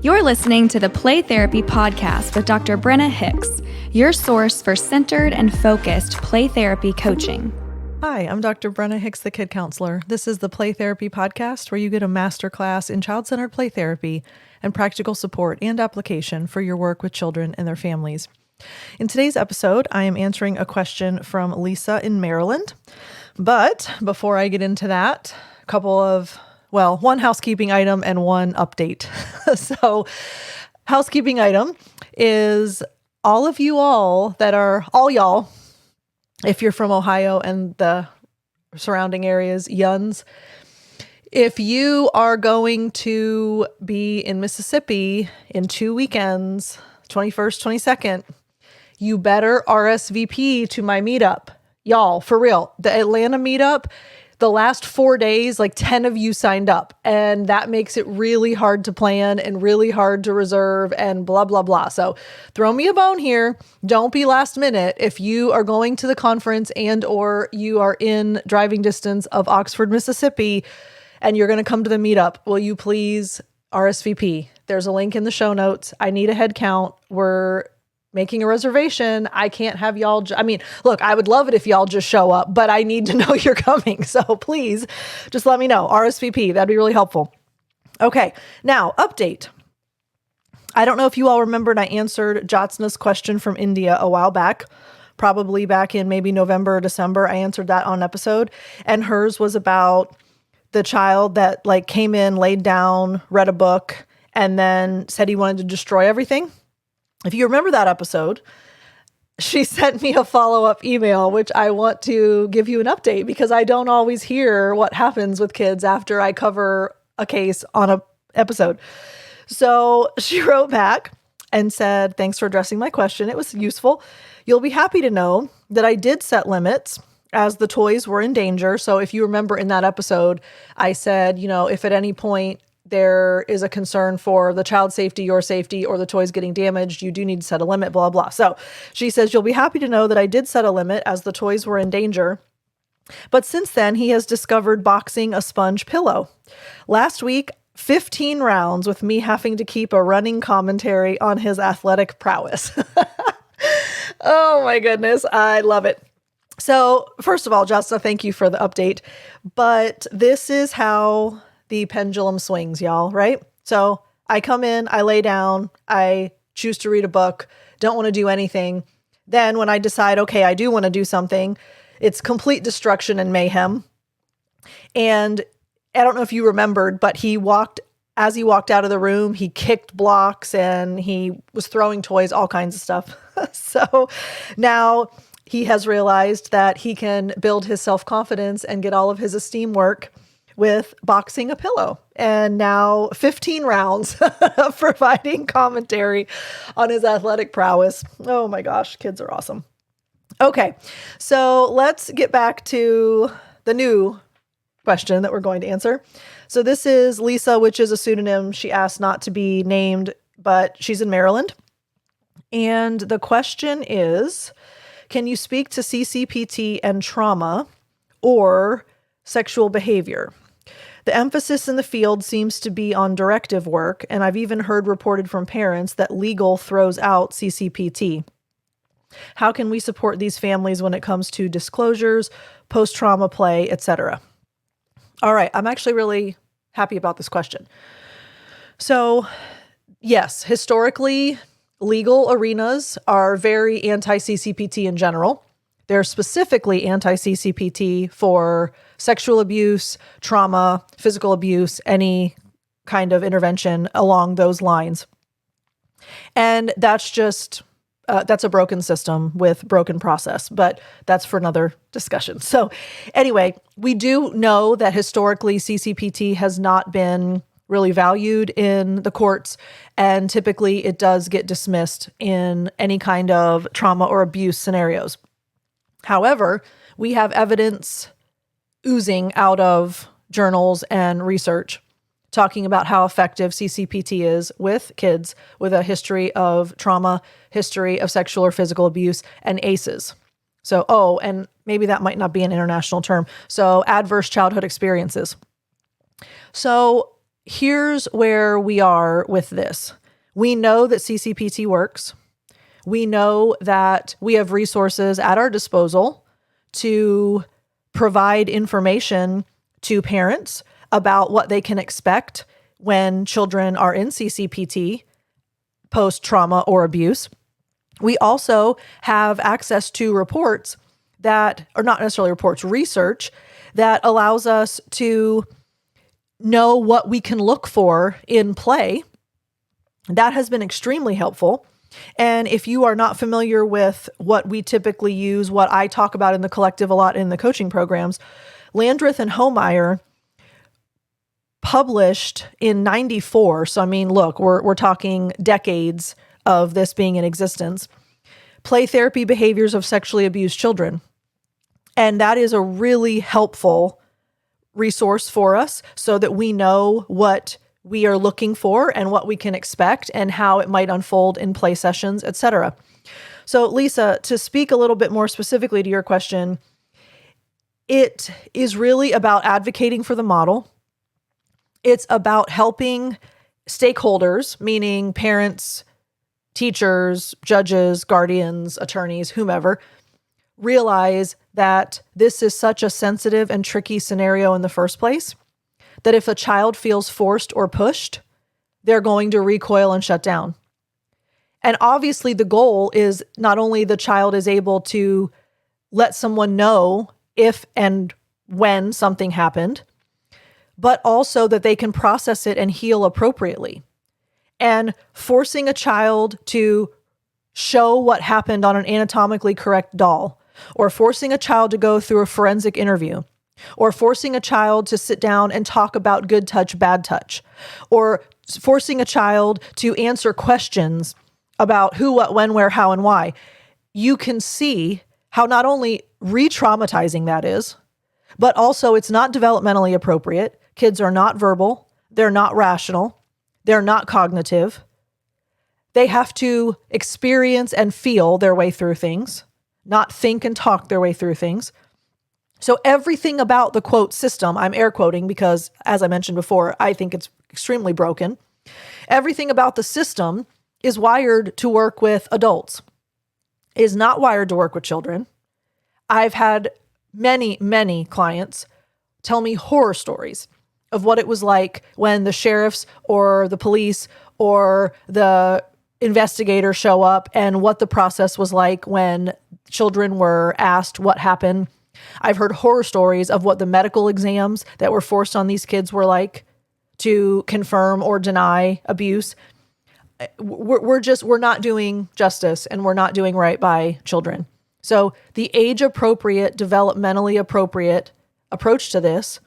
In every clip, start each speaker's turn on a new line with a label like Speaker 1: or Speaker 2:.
Speaker 1: You're listening to the Play Therapy Podcast with Dr. Brenna Hicks, your source for centered and focused play therapy coaching.
Speaker 2: Hi, I'm Dr. Brenna Hicks, the Kid Counselor. This is the Play Therapy Podcast, where you get a masterclass in child-centered play therapy and practical support and application for your work with children and their families. In today's episode, I am answering a question from Lisa in Maryland. But before I get into that, one housekeeping item and one update. So, housekeeping item is all of you all that are, all y'all, if you're from Ohio and the surrounding areas, yuns, if you are going to be in Mississippi in 2 weekends, 21st, 22nd, you better RSVP to my meetup. Y'all, for real, the Atlanta meetup, the last 4 days, like 10 of you signed up, and that makes it really hard to plan and really hard to reserve and blah, blah, blah. So throw me a bone here. Don't be last minute. If you are going to the conference and or you are in driving distance of Oxford, Mississippi, and you're going to come to the meetup, will you please RSVP? There's a link in the show notes. I need a head count. We're making a reservation. I can't have y'all. Look, I would love it if y'all just show up, but I need to know you're coming. So please just let me know. RSVP. That'd be really helpful. Okay. Now, update. I don't know if you all remembered, I answered Jyotsna's question from India a while back, probably back in maybe November or December. I answered that on an episode, and hers was about the child that came in, laid down, read a book, and then said he wanted to destroy everything. If you remember that episode, she sent me a follow-up email, which I want to give you an update because I don't always hear what happens with kids after I cover a case on an episode. So she wrote back and said, "Thanks for addressing my question. It was useful. You'll be happy to know that I did set limits as the toys were in danger." So if you remember in that episode, I said, if at any point there is a concern for the child's safety, your safety, or the toys getting damaged, you do need to set a limit, blah, blah. So she says, "You'll be happy to know that I did set a limit as the toys were in danger. But since then, he has discovered boxing a sponge pillow. Last week, 15 rounds with me having to keep a running commentary on his athletic prowess." Oh my goodness. I love it. So first of all, Jyotsna, thank you for the update. But this is how the pendulum swings, y'all, right? So I come in, I lay down, I choose to read a book, don't want to do anything. Then when I decide, okay, I do want to do something, it's complete destruction and mayhem. And I don't know if you remembered, but as he walked out of the room, he kicked blocks and he was throwing toys, all kinds of stuff. So now he has realized that he can build his self-confidence and get all of his esteem work with boxing a pillow. And now 15 rounds of providing commentary on his athletic prowess. Oh my gosh, kids are awesome. Okay, so let's get back to the new question that we're going to answer. So this is Lisa, which is a pseudonym. She asked not to be named, but she's in Maryland. And the question is, can you speak to CCPT and trauma or sexual behavior? The emphasis in the field seems to be on directive work, and I've even heard reported from parents that legal throws out CCPT. How can we support these families when it comes to disclosures, post-trauma play, etc.? All right, I'm actually really happy about this question. So, yes, historically, legal arenas are very anti-CCPT in general. They're specifically anti-CCPT for sexual abuse, trauma, physical abuse, any kind of intervention along those lines. And that's just, that's a broken system with broken process, but that's for another discussion. So anyway, we do know that historically CCPT has not been really valued in the courts, and typically it does get dismissed in any kind of trauma or abuse scenarios. However, we have evidence oozing out of journals and research talking about how effective CCPT is with kids with a history of trauma, history of sexual or physical abuse, and ACEs. So, and maybe that might not be an international term. So adverse childhood experiences. So, here's where we are with this. We know that CCPT works. We know that we have resources at our disposal to provide information to parents about what they can expect when children are in CCPT, post-trauma or abuse. We also have access to reports that, or not necessarily reports, research that allows us to know what we can look for in play. That has been extremely helpful. And if you are not familiar with what we typically use, what I talk about in the collective a lot in the coaching programs, Landreth and Homeyer published in 94. So, I mean, look, we're talking decades of this being in existence. Play therapy behaviors of sexually abused children. And that is a really helpful resource for us so that we know what we are looking for and what we can expect and how it might unfold in play sessions, etc. So, Lisa, to speak a little bit more specifically to your question, it is really about advocating for the model. It's about helping stakeholders, meaning parents, teachers, judges, guardians, attorneys, whomever, realize that this is such a sensitive and tricky scenario in the first place, that if a child feels forced or pushed, they're going to recoil and shut down. And obviously the goal is not only the child is able to let someone know if and when something happened, but also that they can process it and heal appropriately. And forcing a child to show what happened on an anatomically correct doll, or forcing a child to go through a forensic interview, or forcing a child to sit down and talk about good touch, bad touch, or forcing a child to answer questions about who, what, when, where, how, and why, you can see how not only re-traumatizing that is, but also it's not developmentally appropriate. Kids are not verbal. They're not rational. They're not cognitive. They have to experience and feel their way through things, not think and talk their way through things. So everything about the quote system, I'm air quoting because, as I mentioned before, I think it's extremely broken. Everything about the system is wired to work with adults, is not wired to work with children. I've had many, many clients tell me horror stories of what it was like when the sheriffs or the police or the investigator show up and what the process was like when children were asked what happened. I've heard horror stories of what the medical exams that were forced on these kids were like to confirm or deny abuse. We're not doing justice and we're not doing right by children. So the age appropriate, developmentally appropriate approach to this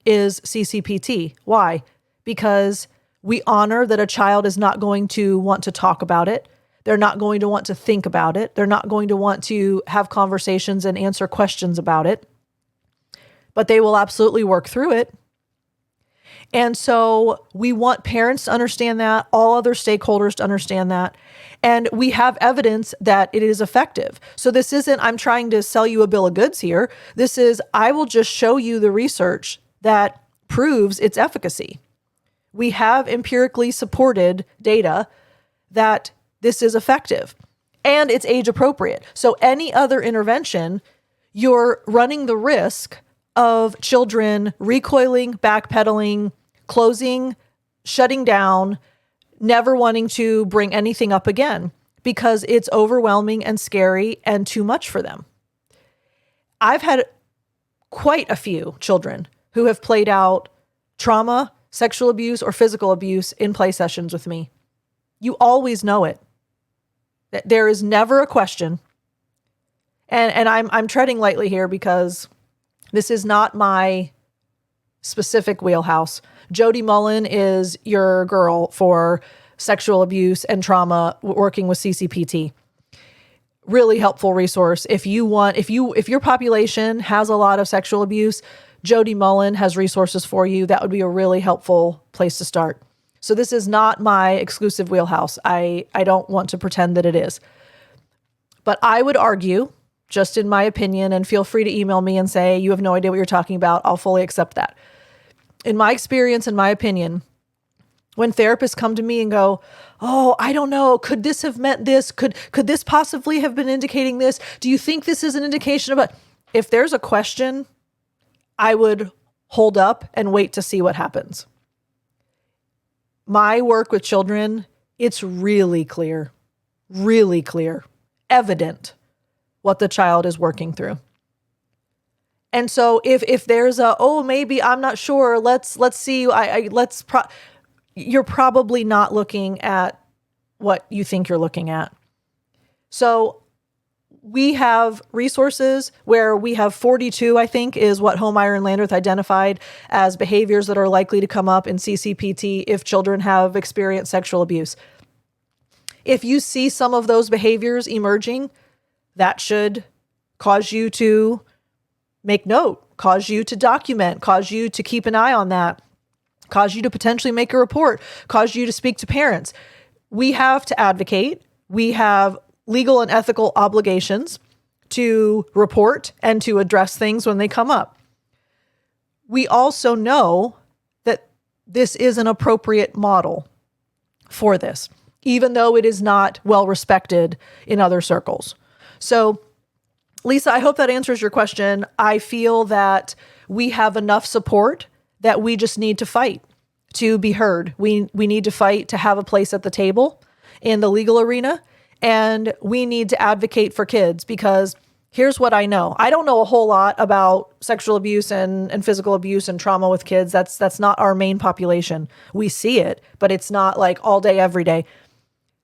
Speaker 2: is CCPT. Why? Because we honor that a child is not going to want to talk about it. They're not going to want to think about it. They're not going to want to have conversations and answer questions about it, but they will absolutely work through it. And so we want parents to understand that, all other stakeholders to understand that. And we have evidence that it is effective. So this isn't, I'm trying to sell you a bill of goods here. This is, I will just show you the research that proves its efficacy. We have empirically supported data that this is effective and it's age appropriate. So any other intervention, you're running the risk of children recoiling, backpedaling, closing, shutting down, never wanting to bring anything up again because it's overwhelming and scary and too much for them. I've had quite a few children who have played out trauma, sexual abuse, or physical abuse in play sessions with me. You always know it. There is never a question. And I'm treading lightly here because this is not my specific wheelhouse. Jody Mullen is your girl for sexual abuse and trauma working with CCPT. Really helpful resource. If your population has a lot of sexual abuse, Jody Mullen has resources for you. That would be a really helpful place to start. So this is not my exclusive wheelhouse. I don't want to pretend that it is. But I would argue, just in my opinion, and feel free to email me and say, you have no idea what you're talking about. I'll fully accept that. In my experience, in my opinion, When therapists come to me and go, oh, I don't know, could this have meant this? Could this possibly have been indicating this? Do you think this is an indication of it? If there's a question, I would hold up and wait to see what happens. My work with children, it's really clear, evident what the child is working through. And so if there's maybe I'm not sure, let's see, you're probably not looking at what you think you're looking at. So we have resources where we have 42, I think, is what Homeyer and Landreth identified as behaviors that are likely to come up in CCPT if children have experienced sexual abuse. If you see some of those behaviors emerging, that should cause you to make note, cause you to document, cause you to keep an eye on that, cause you to potentially make a report, cause you to speak to parents. We have to advocate. We have legal and ethical obligations to report and to address things when they come up. We also know that this is an appropriate model for this, even though it is not well respected in other circles. So, Lisa, I hope that answers your question. I feel that we have enough support that we just need to fight to be heard. We need to fight to have a place at the table in the legal arena, and we need to advocate for kids because here's what I know. I don't know a whole lot about sexual abuse and physical abuse and trauma with kids. That's not our main population. We see it, but it's not like all day, every day.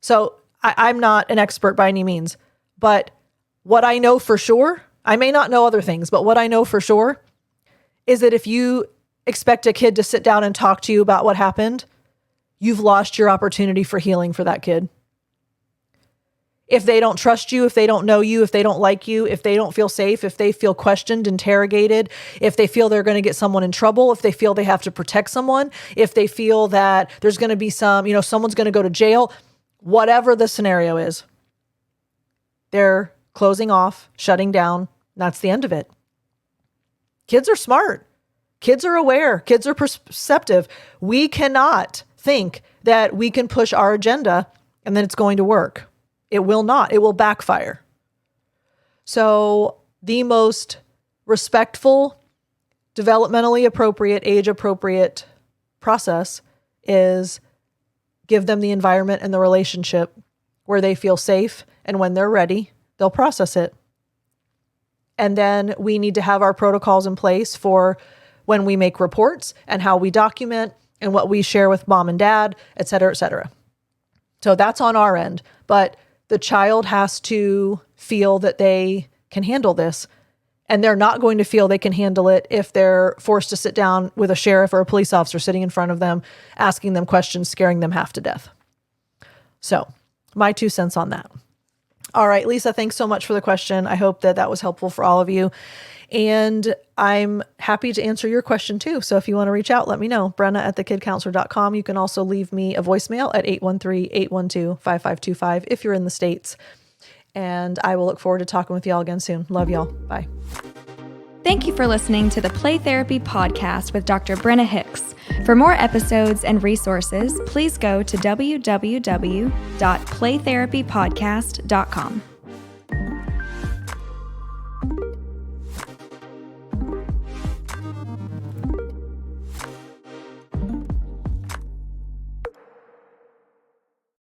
Speaker 2: So I'm not an expert by any means, but what I know for sure, I may not know other things, but what I know for sure is that if you expect a kid to sit down and talk to you about what happened, you've lost your opportunity for healing for that kid. If they don't trust you, if they don't know you, if they don't like you, if they don't feel safe, if they feel questioned, interrogated, if they feel they're going to get someone in trouble, if they feel they have to protect someone, if they feel that there's going to be someone's going to go to jail, whatever the scenario is, they're closing off, shutting down. That's the end of it. Kids are smart. Kids are aware. Kids are perceptive. We cannot think that we can push our agenda and then it's going to work. It will not. It will backfire. So the most respectful, developmentally appropriate, age-appropriate process is give them the environment and the relationship where they feel safe, and when they're ready, they'll process it. And then we need to have our protocols in place for when we make reports and how we document and what we share with mom and dad, et cetera, et cetera. So that's on our end. But the child has to feel that they can handle this. And they're not going to feel they can handle it if they're forced to sit down with a sheriff or a police officer sitting in front of them, asking them questions, scaring them half to death. So my 2 cents on that. All right, Lisa, thanks so much for the question. I hope that was helpful for all of you. And I'm happy to answer your question too. So if you want to reach out, let me know. Brenna@thekidcounselor.com. You can also leave me a voicemail at 813-812-5525 if you're in the States. And I will look forward to talking with y'all again soon. Love y'all. Bye.
Speaker 1: Thank you for listening to the Play Therapy Podcast with Dr. Brenna Hicks. For more episodes and resources, please go to www.playtherapypodcast.com.